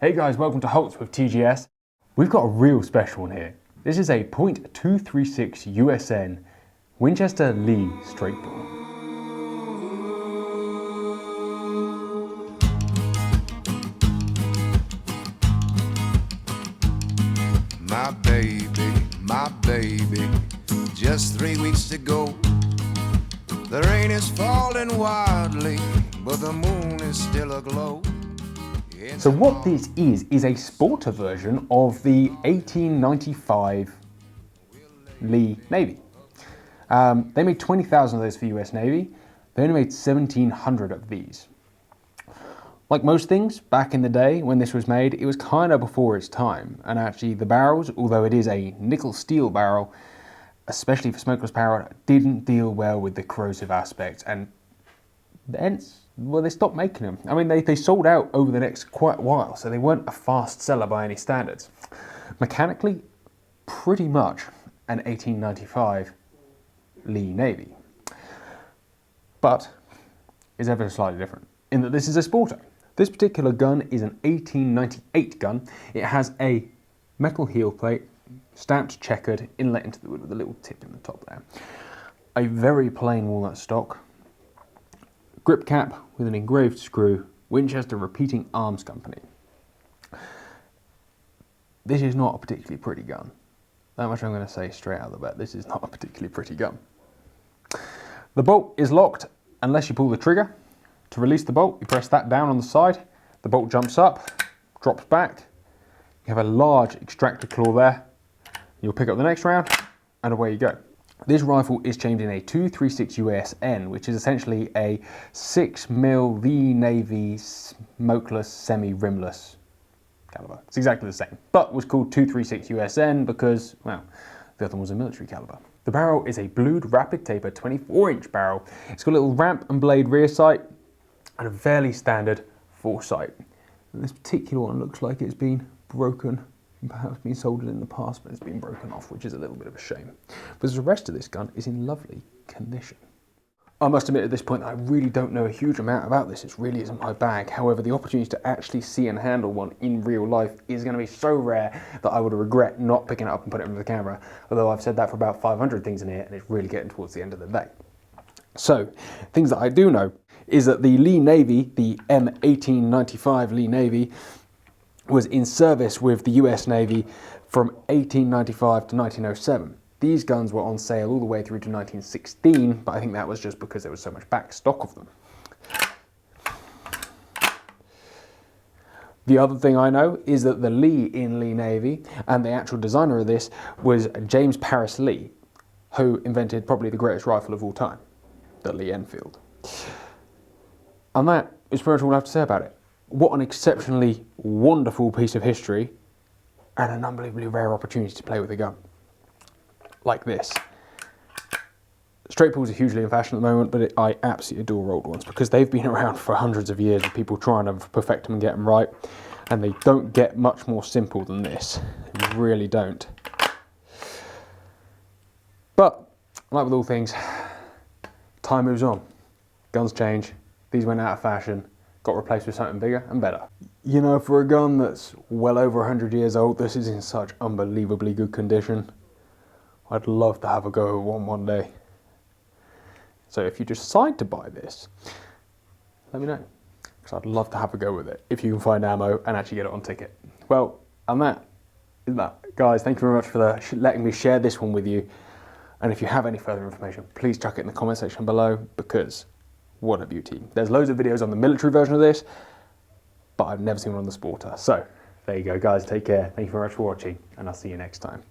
Hey guys, welcome to Holts with TGS. We've got a real special one here. This is a .236 USN Winchester Lee straight bore. My baby, just 3 weeks to go. The rain is falling wildly, but the moon is still aglow. So what this is a Sporter version of the 1895 Lee Navy. They made 20,000 of those for US Navy. They only made 1,700 of these. Like most things, back in the day when this was made, it was kind of before its time. And actually the barrels, although it is a nickel steel barrel, especially for smokeless power, didn't deal well with the corrosive aspect. And hence, well, they stopped making them. I mean, they sold out over the next quite a while, so they weren't a fast seller by any standards. Mechanically, pretty much an 1895 Lee Navy. But is ever slightly different in that this is a Sporter. This particular gun is an 1898 gun. It has a metal heel plate, stamped checkered, inlet into the wood with a little tip in the top there. A very plain walnut stock. Grip cap with an engraved screw, Winchester Repeating Arms Company. This is not a particularly pretty gun. That much I'm going to say straight out of the bat. This is not a particularly pretty gun. The bolt is locked unless you pull the trigger. To release the bolt, you press that down on the side. The bolt jumps up, drops back. You have a large extractor claw there. You'll pick up the next round, and away you go. This rifle is chained in a .236 USN, which is essentially a 6mm Lee Navy smokeless, semi-rimless caliber. It's exactly the same, but was called .236 USN because, well, the other one was a military caliber. The barrel is a blued rapid taper 24-inch barrel. It's got a little ramp and blade rear sight and a fairly standard foresight. This particular one looks like it's been broken and perhaps been soldered in the past, but it's been broken off, which is a little bit of a shame. But the rest of this gun is in lovely condition. I must admit at this point that I really don't know a huge amount about this. It really isn't my bag. However, the opportunity to actually see and handle one in real life is going to be so rare that I would regret not picking it up and putting it into the camera. Although I've said that for about 500 things in here, and it's really getting towards the end of the day. So, things that I do know is that the Lee Navy, the M1895 Lee Navy, was in service with the US Navy from 1895 to 1907. These guns were on sale all the way through to 1916, but I think that was just because there was so much back stock of them. The other thing I know is that the Lee in Lee Navy, and the actual designer of this was James Paris Lee, who invented probably the greatest rifle of all time, the Lee Enfield. And that is pretty much all I have to say about it. What an exceptionally wonderful piece of history and an unbelievably rare opportunity to play with a gun like this. Straight pulls are hugely in fashion at the moment, but I absolutely adore old ones because they've been around for hundreds of years with people trying to perfect them and get them right, and they don't get much more simple than this. They really don't. But, like with all things, time moves on. Guns change. These went out of fashion. Got replaced with something bigger and better. You know, for a gun that's well over 100 years old, this is in such unbelievably good condition. I'd love to have a go at one day. So if you decide to buy this, let me know, because I'd love to have a go with it if you can find ammo and actually get it on ticket. Well, and that is that. Guys, thank you very much for letting me share this one with you. And if you have any further information, please chuck it in the comment section below, because what a beauty. There's loads of videos on the military version of this, but I've never seen one on the Sporter. So there you go, guys. Take care. Thank you very much for watching, and I'll see you next time.